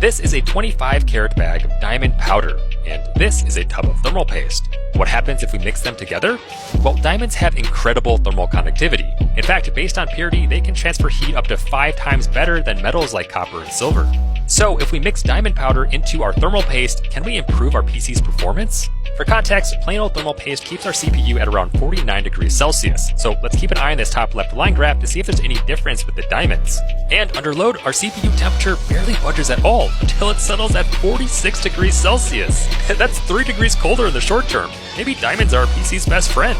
This is a 25 karat bag of diamond powder, and this is a tub of thermal paste. What happens if we mix them together? Well, diamonds have incredible thermal conductivity. In fact, based on purity, they can transfer heat up to 5 times better than metals like copper and silver. So if we mix diamond powder into our thermal paste, can we improve our PC's performance? For context, plain old thermal paste keeps our CPU at around 49 degrees Celsius, so let's keep an eye on this top left line graph to see if there's any difference with the diamonds. And under load, our CPU temperature barely budges at all until it settles at 46 degrees Celsius. That's 3 degrees colder in the short term. Maybe diamonds are our PC's best friend.